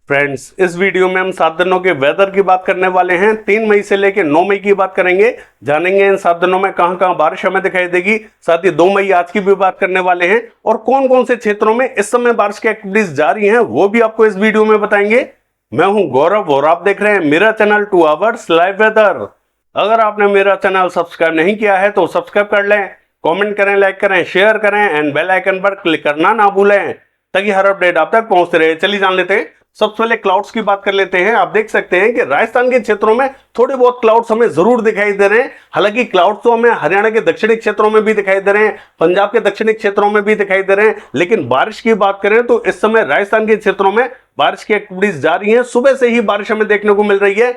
Friends, इस video में हम 7 दिनों के वेदर की बात करने वाले हैं। 3 मई से लेकर 9 मई की बात करेंगे। जानेंगे इन 7 दिनों में कहां कहां बारिश हमें दिखाई देगी। साथ ही 2 मई आज की भी बात करने वाले हैं और कौन कौन से क्षेत्रों में इस समय बारिश की एक्टिविटीज जारी हैं वो भी आपको इस वीडियो में बताएंगे। मैं हूं गौरव और आप देख रहे हैं मेरा चैनल 2 आवर्स लाइव वेदर। अगर आपने मेरा चैनल सब्सक्राइब नहीं किया है तो सब्सक्राइब कर लें, कमेंट करें, लाइक करें, शेयर करें एंड बेल आइकन पर क्लिक करना ना भूलें ताकि हर अपडेट आप तक पहुंचते रहे। चलिए जान लेते हैं। सबसे पहले क्लाउड्स की बात कर लेते हैं। आप देख सकते हैं कि राजस्थान के क्षेत्रों में थोड़े बहुत क्लाउड्स हमें जरूर दिखाई दे रहे हैं। हालांकि क्लाउड्स तो हमें हरियाणा के दक्षिणी क्षेत्रों में भी दिखाई दे रहे हैं, पंजाब के दक्षिणी क्षेत्रों में भी दिखाई दे रहे हैं। लेकिन बारिश की बात करें तो इस समय राजस्थान के क्षेत्रों में बारिश की एक्टिविटीज जारी है। सुबह से ही बारिश हमें देखने को मिल रही है।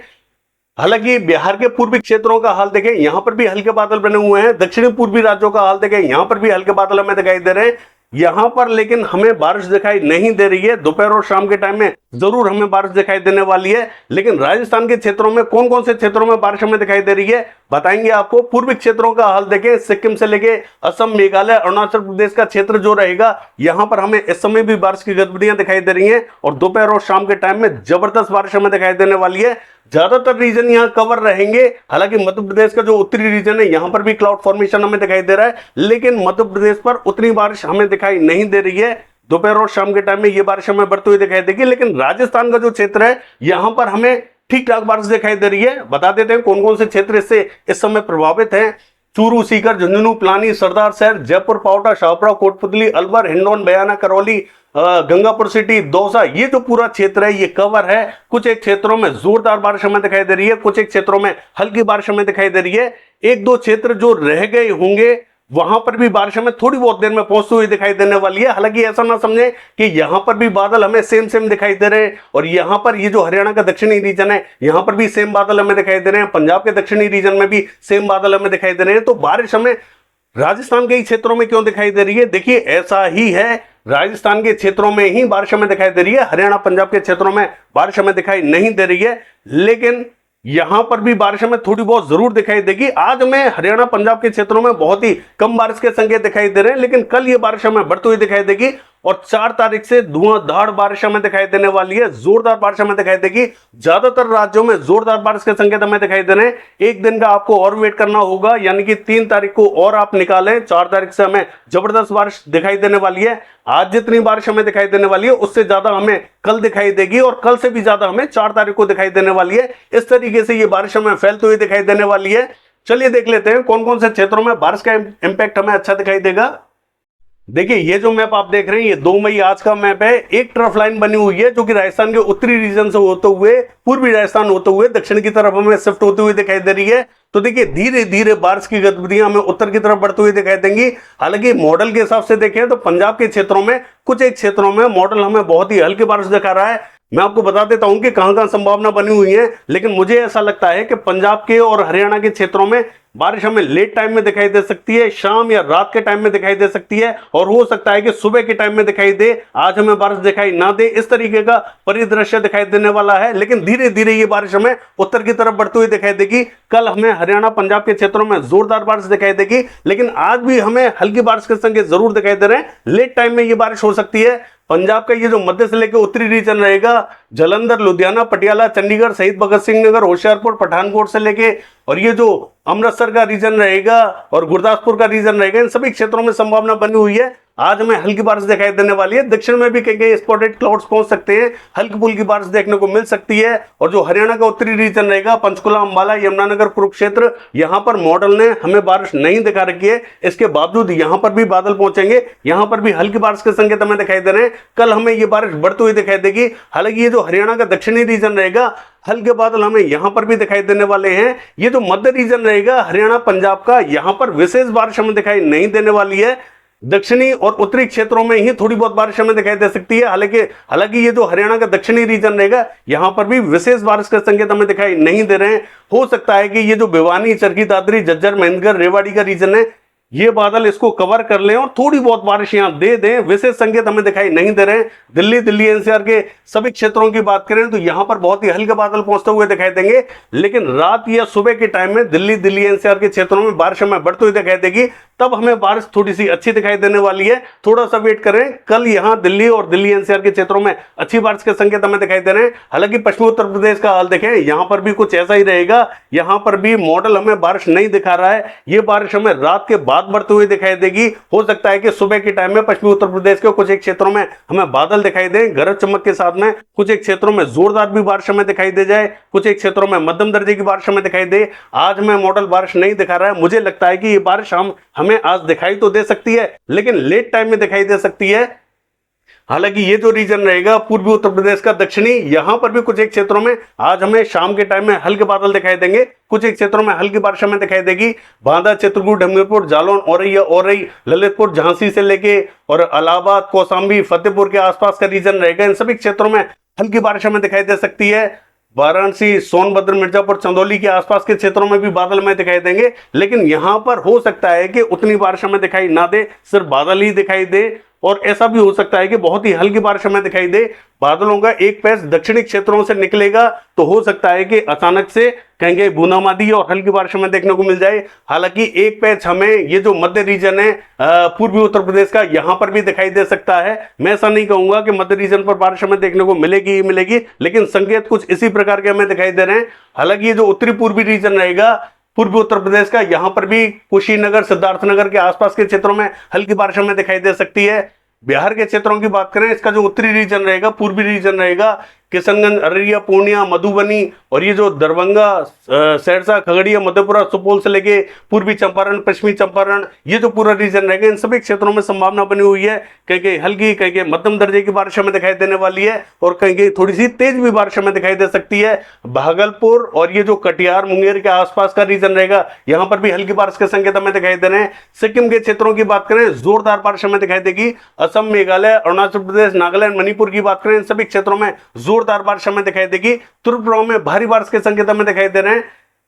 हालांकि बिहार के पूर्वी क्षेत्रों का हाल देखें, यहां पर भी हल्के बादल बने हुए हैं। दक्षिणी पूर्वी राज्यों का हाल देखें, यहां पर भी हल्के बादल हमें दिखाई दे रहे हैं। यहां पर लेकिन हमें बारिश दिखाई नहीं दे रही है। दोपहर और शाम के टाइम में जरूर हमें बारिश दिखाई देने वाली है। लेकिन राजस्थान के क्षेत्रों में कौन कौन से क्षेत्रों में बारिश हमें दिखाई दे रही है बताएंगे आपको। पूर्वी क्षेत्रों का हाल देखें, सिक्किम से लेके असम, मेघालय, अरुणाचल प्रदेश का क्षेत्र जो रहेगा, यहां पर हमें इस समय भी बारिश की गतिविधियां दिखाई दे रही हैं और दोपहर और शाम के टाइम में जबरदस्त बारिश हमें दिखाई देने वाली है। ज्यादातर रीजन यहां कवर रहेंगे। हालांकि मध्य प्रदेश का जो उत्तरी रीजन है, यहां पर भी क्लाउड फॉर्मेशन हमें दिखाई दे रहा है, लेकिन मध्य प्रदेश पर उतनी बारिश हमें दिखाई नहीं दे रही है। दोपहर और शाम के टाइम में ये बारिश हमें बढ़ती हुई दिखाई देगी। लेकिन राजस्थान का जो क्षेत्र है, यहां पर हमें ठीक ठाक बारिश दिखाई दे रही है। बता देते हैं कौन कौन से क्षेत्र इससे इस समय प्रभावित हैं। चूरू, सीकर, झुंझुनू, पिलानी, सरदार शहर, जयपुर, पावटा, शाहपुरा, कोटपुतली, अलवर, हिंडौन, बयाना, करौली, गंगापुर सिटी, दौसा, ये जो पूरा क्षेत्र है ये कवर है। कुछ एक क्षेत्रों में जोरदार बारिश हमें दिखाई दे रही है, कुछ एक क्षेत्रों में हल्की बारिश हमें दिखाई दे रही है। एक दो क्षेत्र जो रह गए होंगे वहां पर भी बारिश हमें थोड़ी बहुत देर में पहुंचती हुई दिखाई देने वाली है। हालांकि ऐसा ना समझे कि यहां पर भी बादल हमें सेम सेम दिखाई दे रहे हैं और यहां पर ये जो हरियाणा का दक्षिणी रीजन है, यहां पर भी सेम बादल हमें दिखाई दे रहे हैं। पंजाब के दक्षिणी रीजन में भी सेम बादल हमें दिखाई दे रहे हैं। तो बारिश हमें राजस्थान के ही क्षेत्रों में क्यों दिखाई दे रही है? देखिए, ऐसा ही है, राजस्थान के क्षेत्रों में ही बारिश हमें दिखाई दे रही है। हरियाणा, पंजाब के क्षेत्रों में बारिश हमें दिखाई नहीं दे रही है। लेकिन यहां पर भी बारिश हमें थोड़ी बहुत जरूर दिखाई देगी। आज हमें हरियाणा, पंजाब के क्षेत्रों में बहुत ही कम बारिश के संकेत दिखाई दे रहे हैं, लेकिन कल ये बारिश हमें बढ़ती हुई दिखाई देगी और 4 तारीख से धुआंधार बारिश हमें दिखाई देने वाली है। जोरदार बारिश हमें दिखाई देगी। ज्यादातर राज्यों में जोरदार बारिश के संकेत हमें दिखाई दे रहे हैं। एक दिन का आपको और वेट करना होगा, यानी कि 3 तारीख को और आप निकालें। 4 तारीख से हमें जबरदस्त बारिश दिखाई देने वाली है। आज जितनी बारिश हमें दिखाई देने वाली है उससे ज्यादा हमें कल दिखाई देगी और कल से भी ज्यादा हमें 4 तारीख को दिखाई देने वाली है। इस तरीके से ये बारिश हमें फैलती हुई दिखाई देने वाली है। चलिए देख लेते हैं कौन कौन से क्षेत्रों में बारिश का इंपैक्ट हमें अच्छा दिखाई देगा। देखिए, ये जो मैप आप देख रहे हैं, ये 2 मई आज का मैप है। एक ट्रफ लाइन बनी हुई है जो कि राजस्थान के उत्तरी रीजन से होते हुए, पूर्वी राजस्थान होते हुए दक्षिण की तरफ हमें शिफ्ट होती हुई दिखाई दे रही है। तो देखिए, धीरे धीरे बारिश की गतिविधियां हमें उत्तर की तरफ बढ़ती हुई दिखाई देंगी। हालांकि मॉडल के हिसाब से देखें तो पंजाब के क्षेत्रों में, कुछ एक क्षेत्रों में मॉडल हमें बहुत ही हल्की बारिश दिखा रहा है। मैं आपको बता देता हूं कि कहां कहां संभावना बनी हुई है। लेकिन मुझे ऐसा लगता है कि पंजाब के और हरियाणा के क्षेत्रों में बारिश हमें लेट टाइम में दिखाई दे सकती है, शाम या रात के टाइम में दिखाई दे सकती है, और हो सकता है कि सुबह के टाइम में दिखाई दे। आज हमें बारिश दिखाई ना दे, इस तरीके का परिदृश्य दिखाई देने वाला है। लेकिन धीरे धीरे ये बारिश हमें उत्तर की तरफ बढ़ती हुई दिखाई देगी। कल हमें हरियाणा, पंजाब के क्षेत्रों में जोरदार बारिश दिखाई देगी, लेकिन आज भी हमें हल्की बारिश के संकेत जरूर दिखाई दे रहे हैं। लेट टाइम में ये बारिश हो सकती है। पंजाब का ये जो मध्य से लेकर उत्तरी रीजन रहेगा, जालंधर, लुधियाना, पटियाला, चंडीगढ़, शहीद भगत सिंह नगर, होशियारपुर, पठानकोट से लेके, और ये जो अमृतसर का रीजन रहेगा और गुरदासपुर का रीजन रहेगा, इन सभी क्षेत्रों में संभावना बनी हुई है। आज हमें हल्की बारिश दिखाई देने वाली है। दक्षिण में भी कई स्पॉटेड क्लाउड्स पहुंच सकते हैं, हल्की फुल्की बारिश देखने को मिल सकती है। और जो हरियाणा का उत्तरी रीजन रहेगा, पंचकुला, अंबाला, यमुनानगर, कुरुक्षेत्र, यहां पर मॉडल ने हमें बारिश नहीं दिखा रखी है। इसके बावजूद यहां पर भी बादल पहुंचेंगे, यहां पर भी हल्की बारिश के संकेत हमें दिखाई दे रहे हैं। कल हमें ये बारिश बढ़ती हुई दिखाई देगी। हालांकि ये जो हरियाणा का दक्षिणी रीजन रहेगा, हल्के बादल हमें यहां पर भी दिखाई देने वाले हैं। ये जो मध्य रीजन रहेगा हरियाणा, पंजाब का, यहां पर विशेष बारिश हमें दिखाई नहीं देने वाली है। दक्षिणी और उत्तरी क्षेत्रों में ही थोड़ी बहुत बारिश हमें दिखाई दे सकती है। हालांकि ये जो हरियाणा का दक्षिणी रीजन रहेगा, यहां पर भी विशेष बारिश के संकेत हमें दिखाई नहीं दे रहे हैं। हो सकता है कि ये जो भिवानी, चरखी दादरी, झज्जर, महेंद्रगढ़, रेवाड़ी का रीजन है, ये बादल इसको कवर कर लें और थोड़ी बहुत बारिश यहाँ दे दें, विशेष संकेत हमें दिखाई नहीं दे रहे हैं। दिल्ली एनसीआर के सभी क्षेत्रों की बात करें तो यहाँ पर बहुत ही हल्के बादल पहुंचते हुए दिखाई देंगे, लेकिन रात या सुबह के टाइम में दिल्ली एनसीआर के क्षेत्रों में बारिश हमें बढ़ती हुई दिखाई देगी। तब हमें बारिश थोड़ी सी अच्छी दिखाई देने वाली है, थोड़ा सा वेट करें। कल यहाँ दिल्ली और दिल्ली एनसीआर के क्षेत्रों में अच्छी बारिश के संकेत हमें दिखाई दे रहे हैं। हालांकि पश्चिमी उत्तर प्रदेश का हाल देखें, यहाँ पर भी कुछ ऐसा ही रहेगा। यहाँ पर भी मॉडल हमें बारिश नहीं दिखा रहा है, ये बारिश हमें रात के बाद बढ़ते हुए दिखाई देगी। हो सकता है कि सुबह के टाइम में पश्चिमी उत्तर प्रदेश के कुछ एक क्षेत्रों में हमें बादल दिखाई दे, गरज चमक के साथ में कुछ एक क्षेत्रों में जोरदार भी बारिश हमें दिखाई दे जाए, कुछ एक क्षेत्रों में मध्यम दर्जे की बारिश हमें दिखाई दे। आज में मॉडल बारिश नहीं दिखा रहा है, मुझे लगता है कि ये बारिश हमें आज दिखाई तो दे सकती है, लेकिन लेट टाइम में दिखाई दे सकती है। हालांकि ये जो रीजन रहेगा पूर्वी उत्तर प्रदेश का दक्षिणी, यहां पर भी कुछ एक क्षेत्रों में आज हमें शाम के टाइम में हल्के बादल दिखाई देंगे, कुछ एक क्षेत्रों में हल्की बारिश हमें दिखाई देगी। बांदा, चित्रकूट, हमीरपुर, जालौन, औरई, ललितपुर, झांसी से लेके और इलाहाबाद, कौशाम्बी, फतेहपुर के आसपास का रीजन रहेगा। इन सभी क्षेत्रों में हल्की बारिश हमें दिखाई दे सकती है। वाराणसी, सोनभद्र, मिर्जापुर, चंदौली के आसपास के क्षेत्रों में भी बादल हमें दिखाई देंगे, लेकिन यहां पर हो सकता है कि उतनी बारिश हमें दिखाई ना दे, सिर्फ बादल ही दिखाई दे। और ऐसा भी हो सकता है कि बहुत ही हल्की बारिश हमें दिखाई दे। बादलों का एक पैच दक्षिणी क्षेत्रों से निकलेगा तो हो सकता है कि अचानक से कहेंगे बूंदाबांदी और हल्की बारिश हमें देखने को मिल जाए। हालांकि एक पैच हमें ये जो मध्य रीजन है पूर्वी उत्तर प्रदेश का, यहां पर भी दिखाई दे सकता है। मैं ऐसा नहीं कहूंगा कि मध्य रीजन पर बारिश हमें देखने को मिलेगी ही मिलेगी, लेकिन संकेत कुछ इसी प्रकार के हमें दिखाई दे रहे हैं। हालांकि ये जो उत्तरी पूर्वी रीजन रहेगा पूर्वी उत्तर प्रदेश का, यहां पर भी कुशीनगर, सिद्धार्थनगर के आसपास के क्षेत्रों में हल्की बारिश हमें दिखाई दे सकती है। बिहार के क्षेत्रों की बात करें, इसका जो उत्तरी रीजन रहेगा, पूर्वी रीजन रहेगा, किशनगंज, अररिया, पूर्णिया, मधुबनी और ये जो दरभंगा, सहरसा, खगड़िया, मधेपुरा, सुपौल से लेके पूर्वी चंपारण, पश्चिमी चंपारण, ये जो पूरा रीजन रहेगा, इन सभी क्षेत्रों में संभावना बनी हुई है। कहीं हल्की, कहीं मध्यम दर्जे की बारिश हमें दिखाई देने वाली है और कहीं थोड़ी सी तेज भी बारिश हमें दिखाई दे सकती है। भागलपुर और ये जो कटिहार, मुंगेर के आसपास का रीजन रहेगा, यहां पर भी हल्की बारिश के संकेत हमें दिखाई दे रहे हैं। सिक्किम के क्षेत्रों की बात करें, जोरदार बारिश हमें दिखाई देगी। असम, मेघालय, अरुणाचल प्रदेश, नागालैंड, मणिपुर की बात करें, इन सभी क्षेत्रों में जोरदार बारिश हमें दिखाई देगी। त्रिपुरा में भारी बारिश के संकेत हमें दिखाई दे रहे हैं।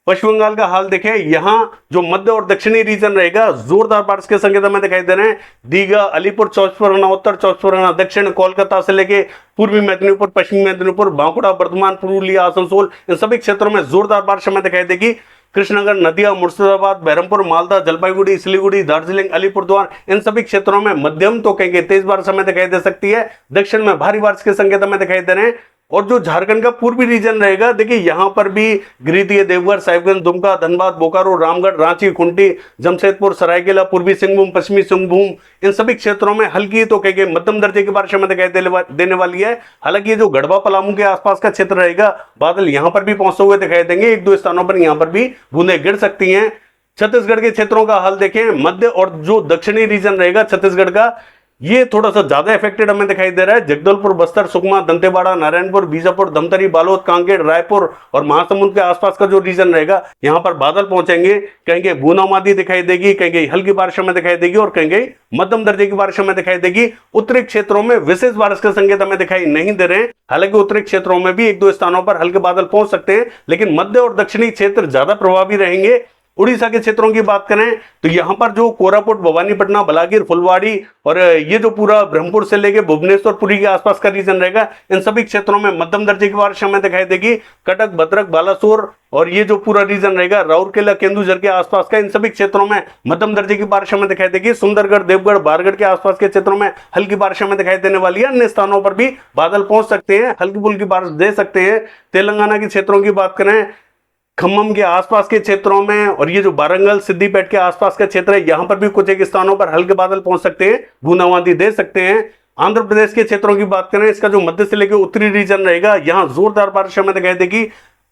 पश्चिम बंगाल का हाल देखें, यहां जो मध्य और दक्षिणी रीजन रहेगा, जोरदार बारिश के संकेत हमें दिखाई दे रहे हैं। दीघा, अलीपुर, 24 परगना उत्तर, 24 परगना दक्षिण, कोलकाता से लेके पूर्वी मेदिनीपुर, पश्चिमी मेदिनीपुर, बांकुड़ा, बर्धमान, पुरुलिया, आसनसोल, इन सभी क्षेत्रों में जोरदार बारिश हमें दिखाई देगी। कृष्णनगर, नदिया, मुर्शिदाबाद, बहरमपुर, मालदा, जलपाईगुड़ी, सिलीगुड़ी, दार्जिलिंग, अलीपुरद्वार, इन सभी क्षेत्रों में मध्यम तो कहेंगे तेज बारिश हमें दिखाई दे सकती है। दक्षिण में भारी बारिश के संकेत हमें दिखाई दे रहे हैं। और जो झारखंड का पूर्वी रीजन रहेगा, देखिए यहां पर भी गिरिडीह, देवघर, साहिबगंज, दुमका, धनबाद, बोकारो, रामगढ़, रांची, खूंटी, जमशेदपुर, सरायकेला, पूर्वी सिंहभूम, पश्चिमी सिंहभूम, इन सभी क्षेत्रों में हल्की तो कहेंगे मध्यम दर्जे की बारिश हमें दिखाई देने वाली है। हालांकि ये जो गढ़वा, पलामू के आसपास का क्षेत्र रहेगा, बादल यहां पर भी पहुंचते हुए दिखाई देंगे। एक दो स्थानों पर यहां पर भी बूंदें गिर सकती हैं। छत्तीसगढ़ के क्षेत्रों का हाल देखें, मध्य और जो दक्षिणी रीजन रहेगा छत्तीसगढ़ का, ये थोड़ा सा ज्यादा इफेक्टेड हमें दिखाई दे रहा है। जगदलपुर, बस्तर, सुकमा, दंतेवाड़ा, नारायणपुर, बीजापुर, धमतरी, बालोद, कांकेर, रायपुर और महासमुंद के आसपास का जो रीजन रहेगा, यहां पर बादल पहुंचेंगे। कहीं बूंदाबांदी दिखाई देगी, कहीं हल्की बारिश हमें दिखाई देगी और कहीं मध्यम दर्जे की बारिश हमें दिखाई देगी। उत्तरी क्षेत्रों में विशेष बारिश के संकेत हमें दिखाई नहीं दे रहे हैं। हालांकि उत्तरी क्षेत्रों में भी एक दो स्थानों पर हल्के बादल पहुंच सकते हैं, लेकिन मध्य और दक्षिणी क्षेत्र ज्यादा प्रभावी रहेंगे। उड़ीसा के क्षेत्रों की बात करें तो यहां पर जो कोरापुट, भवानीपटना, बलागीर, फुलवाड़ी और ये जो पूरा ब्रह्मपुर से लेके भुवनेश्वर, पुरी के आसपास का रीजन रहेगा, इन सभी क्षेत्रों में मध्यम दर्जे की बारिश हमें दिखाई देगी। कटक, भद्रक, बालासोर और ये जो पूरा रीजन रहेगा, राउरकेला, केंदुझर के आसपास का, इन सभी क्षेत्रों में मध्यम दर्जे की बारिश हमें दिखाई देगी। सुंदरगढ़, देवगढ़, बारगढ़ के आसपास के क्षेत्रों में हल्की बारिश हमें दिखाई देने वाली है। अन्य स्थानों पर भी बादल पहुंच सकते हैं, हल्की फुल्की बारिश दे सकते हैं। तेलंगाना के क्षेत्रों की बात करें, खम्मम के आसपास के क्षेत्रों में और ये जो वारंगल, सिद्दीपेट के आसपास का क्षेत्र है, यहां पर भी कुछ एक स्थानों पर हल्के बादल पहुंच सकते हैं, बूंदाबांदी दे सकते हैं। आंध्र प्रदेश के क्षेत्रों की बात करें, इसका जो मध्य से लेकर उत्तरी रीजन रहेगा, यहां जोरदार बारिश हमें दिखाई देगी।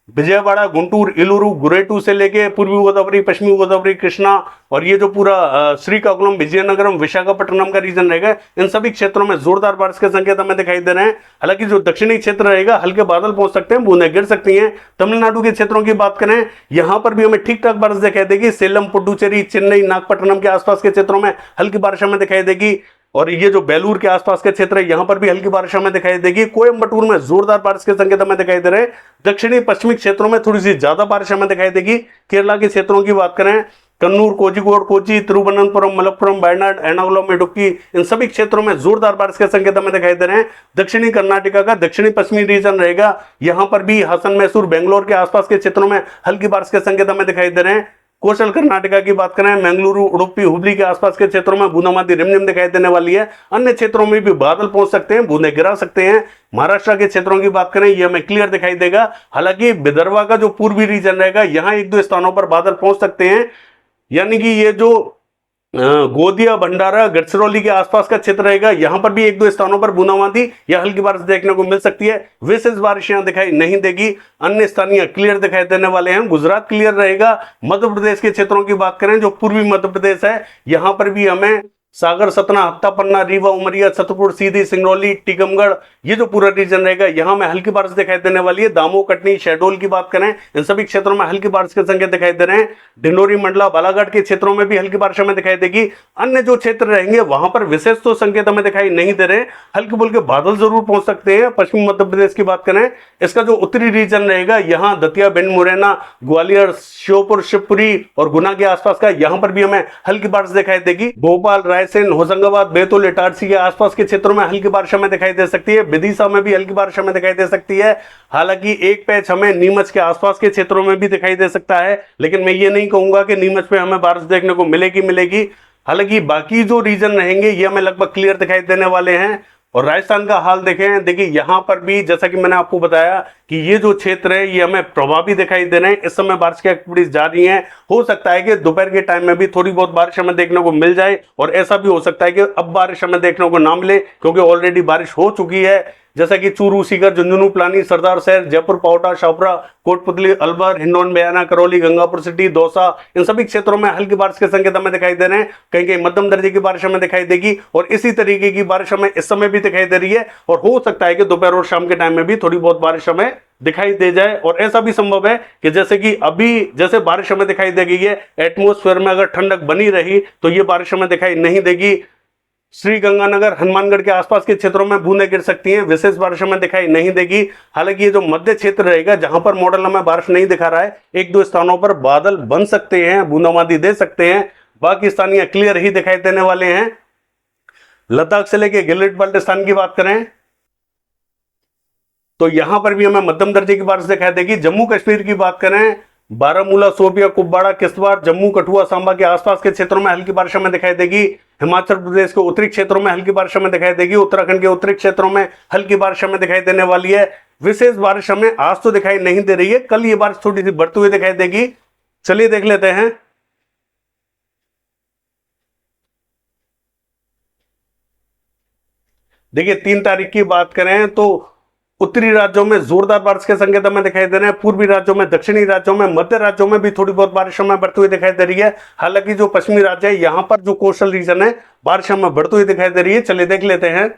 विजयवाड़ा, गुंटूर, इलूरू, गुरेटू से लेके पूर्वी गोदावरी, पश्चिमी गोदावरी, कृष्णा और ये जो पूरा श्रीकाकुलम, विजयनगरम, विशाखापट्टनम का रीजन रहेगा, इन सभी क्षेत्रों में जोरदार बारिश के संकेत हमें दिखाई दे रहे हैं। हालांकि जो दक्षिणी क्षेत्र रहेगा, हल्के बादल पहुंच सकते हैं, बूंदें गिर सकती हैं। तमिलनाडु के क्षेत्रों की बात करें, यहां पर भी हमें ठीक ठाक बारिश दिखाई देगी। सेलम, पुडुचेरी, चेन्नई, नागपट्टनम के आसपास के क्षेत्रों में हल्की बारिश हमें दिखाई देगी। और ये जो बेलूर के आसपास के क्षेत्र है, यहां पर भी हल्की बारिश हमें दिखाई देगी। कोयंबटूर में जोरदार बारिश के संकेत हमें दिखाई दे रहे हैं। दक्षिणी पश्चिमी क्षेत्रों में थोड़ी सी ज्यादा बारिश हमें दिखाई देगी। केरला के क्षेत्रों की बात करें कन्नूर, कोझिकोड, कोची, तिरुवनंतपुरम, मलप्पुरम, वायनाड, एर्नाकुलम, इडुक्की, इन सभी क्षेत्रों में जोरदार बारिश के संकेत हमें दिखाई दे रहे हैं। दक्षिणी कर्नाटका का दक्षिणी पश्चिमी रीजन रहेगा, यहां पर भी हासन, मैसूर, बेंगलोर के आसपास के क्षेत्रों में हल्की बारिश के संकेत हमें दिखाई दे रहे हैं। कोस्टल कर्नाटका की बात करें, मंगलुरु, उडुपी, हुबली के आसपास के क्षेत्रों में बूंदाबांदी रिमझिम दिखाई देने वाली है। अन्य क्षेत्रों में भी बादल पहुंच सकते हैं, बूंदे गिरा सकते हैं। महाराष्ट्र के क्षेत्रों की बात करें, यह हमें क्लियर दिखाई देगा। हालांकि विदर्भ का जो पूर्वी रीजन रहेगा, यहां एक दो स्थानों पर बादल पहुंच सकते हैं, यानी कि ये जो गोदिया, भंडारा, गढ़चिरौली के आसपास का क्षेत्र रहेगा, यहां पर भी एक दो स्थानों पर बूंदाबांदी या हल्की बारिश देखने को मिल सकती है। विशेष बारिश यहां दिखाई नहीं देगी। अन्य स्थानीय क्लियर दिखाई देने वाले हैं। गुजरात क्लियर रहेगा। मध्य प्रदेश के क्षेत्रों की बात करें, जो पूर्वी मध्य प्रदेश है, यहां पर भी हमें सागर, सतना, हत्ता, पन्ना, रीवा, उमरिया, छतरपुर, सीधी, सिंगरौली, टीकमगढ़, ये जो पूरा रीजन रहेगा, यहां में हल्की बारिश दिखाई देने वाली है। दामोह, कटनी, शहडोल की बात करें, इन सभी क्षेत्रों में हल्की बारिश के संकेत दिखाई दे रहे हैं। डिंडोरी, मंडला, बालाघाट के क्षेत्रों में भी हल्की बारिश हमें दिखाई देगी। अन्य जो क्षेत्र रहेंगे वहां पर विशेष तो संकेत हमें दिखाई नहीं दे रहे, हल्के फुल्के बादल जरूर पहुंच सकते हैं। पश्चिमी मध्य प्रदेश की बात करें, इसका जो उत्तरी रीजन रहेगा, यहां दतिया, भिंड, मुरैना, ग्वालियर, श्योपुर, शिवपुरी और गुना के आसपास का, यहां पर भी हमें हल्की बारिश दिखाई देगी। भोपाल, रायसेन, होशंगाबाद, बैतूल, इटारसी के आसपास के क्षेत्रों में हल्की बारिश हमें दिखाई दे सकती है। विदिशा में भी हल्की बारिश हमें दिखाई दे सकती है। हालांकि एक पैच हमें नीमच के आसपास के क्षेत्रों में भी दिखाई दे सकता है, लेकिन मैं ये नहीं कहूंगा कि नीमच पे हमें बारिश देखने को मिलेगी। हालांकि बाकी जो रीजन रहेंगे, ये हमें लगभग क्लियर दिखाई देने वाले हैं। और राजस्थान का हाल देखें, देखिए यहां पर भी जैसा कि मैंने आपको बताया कि ये जो क्षेत्र है, ये हमें प्रभावी दिखाई दे रहे हैं। इस समय बारिश की एक्टिविटीज जारी हैं। हो सकता है कि दोपहर के टाइम में भी थोड़ी बहुत बारिश हमें देखने को मिल जाए, और ऐसा भी हो सकता है कि अब बारिश हमें देखने को ना मिले, क्योंकि ऑलरेडी बारिश हो चुकी है। जैसा कि चूरू, सीकर, झुंझुनू, पिलानी, सरदार शहर, जयपुर, पावटा, शाहपुरा, कोटपुतली, अलवर, हिंडौन, बयाना, करौली, गंगापुर सिटी, दौसा, इन सभी क्षेत्रों में हल्की बारिश के संकेत हमें दिखाई दे रहे हैं। कहीं कहीं मध्यम दर्जे की बारिश हमें दिखाई देगी, और इसी तरीके की बारिश हमें इस समय भी दिखाई दे रही है। और हो सकता है कि दोपहर और शाम के टाइम में भी थोड़ी बहुत बारिश हमें दिखाई दे जाए। और ऐसा भी संभव है कि जैसे कि अभी जैसे बारिश हमें दिखाई देगी, ये एटमॉस्फेयर में अगर ठंडक बनी रही तो ये बारिश हमें दिखाई नहीं देगी। श्री गंगानगर, हनुमानगढ़ के आसपास के क्षेत्रों में बूंदें गिर सकती हैं, विशेष बारिश हमें दिखाई नहीं देगी। हालांकि ये जो मध्य क्षेत्र रहेगा, जहां पर मॉडल हमें बारिश नहीं दिखा रहा है, एक दो स्थानों पर बादल बन सकते हैं, बूंदाबांदी दे सकते हैं। बाकी स्थानीय क्लियर ही दिखाई देने वाले हैं। लद्दाख से लेके गिलगित बाल्टिस्तान की बात करें तो यहां पर भी हमें मध्यम दर्जे की बारिश दिखाई देगी। जम्मू कश्मीर की बात करें, बारामूला, शोपिया, कुपवाड़ा, किश्तवाड़, जम्मू, कठुआ, सांबा के आसपास के क्षेत्रों में हल्की बारिश हमें दिखाई देगी। हिमाचल प्रदेश के उत्तरी क्षेत्रों में हल्की बारिश हमें दिखाई देगी। उत्तराखंड के उत्तरी क्षेत्रों में हल्की बारिश हमें दिखाई देने वाली है। विशेष बारिश हमें आज तो दिखाई नहीं दे रही है, कल ये बारिश थोड़ी सी बढ़ती हुई दिखाई देगी। चलिए देख लेते हैं। देखिए 3 तारीख की बात करें तो उत्तरी राज्यों में जोरदार बारिश के संकेत हमें दिखाई दे रहे हैं। पूर्वी राज्यों में, दक्षिणी राज्यों में, मध्य राज्यों में भी थोड़ी बहुत बारिश हमें बढ़ती हुई दिखाई दे रही है। हालांकि जो पश्चिमी राज्य है, यहां पर जो कोस्टल रीजन है, बारिश हमें बढ़ती हुई दिखाई दे रही है। चलिए देख लेते हैं।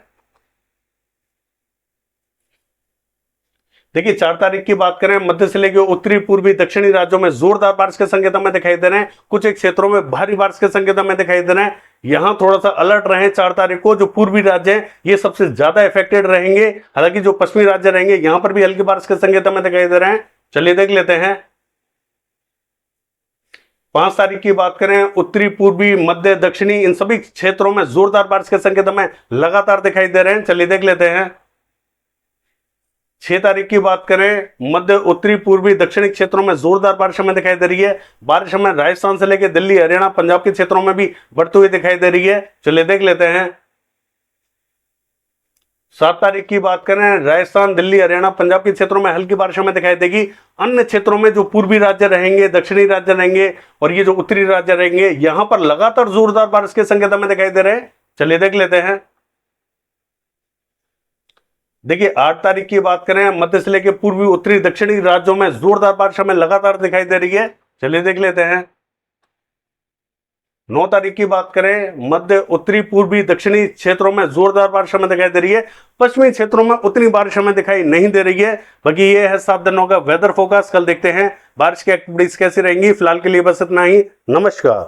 देखिए 4 तारीख की बात करें, मध्य से लेकर उत्तरी, पूर्वी, दक्षिणी राज्यों में जोरदार बारिश के संकेत हमें दिखाई दे रहे हैं। कुछ एक क्षेत्रों में भारी बारिश के संकेत हमें दिखाई दे रहे हैं। यहां थोड़ा सा अलर्ट रहे 4 तारीख को। जो पूर्वी राज्य हैं, ये सबसे ज्यादा इफेक्टेड रहेंगे। हालांकि जो पश्चिमी राज्य रहेंगे, यहां पर भी हल्की बारिश के संकेत हमें दिखाई दे रहे हैं। चलिए देख लेते हैं। 5 तारीख की बात करें, उत्तरी, पूर्वी, मध्य, दक्षिणी, इन सभी क्षेत्रों में जोरदार बारिश के संकेत हमें लगातार दिखाई दे रहे हैं। चलिए देख लेते हैं। 6 तारीख की बात करें, मध्य, उत्तरी, पूर्वी, दक्षिणी क्षेत्रों में जोरदार बारिश हमें दिखाई दे रही है। बारिश हमें राजस्थान से लेकर दिल्ली, हरियाणा, पंजाब के क्षेत्रों में भी बढ़ती हुई दिखाई दे रही है। चलिए देख लेते हैं। 7 तारीख की बात करें, राजस्थान, दिल्ली, हरियाणा, पंजाब के क्षेत्रों में हल्की बारिश हमें दिखाई देगी। अन्य क्षेत्रों में जो पूर्वी राज्य रहेंगे, दक्षिणी राज्य रहेंगे और ये जो उत्तरी राज्य रहेंगे, यहां पर लगातार जोरदार बारिश के संकेत हमें दिखाई दे रहे हैं। चलिए देख लेते हैं। देखिए 8 तारीख की बात करें, मध्य से लेकर पूर्वी, उत्तरी, दक्षिणी राज्यों में जोरदार बारिश हमें लगातार दिखाई दे रही है। चलिए देख लेते हैं। 9 तारीख की बात करें, मध्य, उत्तरी, पूर्वी, दक्षिणी क्षेत्रों में जोरदार बारिश हमें दिखाई दे रही है। पश्चिमी क्षेत्रों में उतनी बारिश हमें दिखाई नहीं दे रही है। बाकी ये है 7 दिनों का वेदर फोरकास्ट। कल देखते हैं बारिश की एक्टिविटीज कैसी रहेंगी। फिलहाल के लिए बस इतना ही। नमस्कार।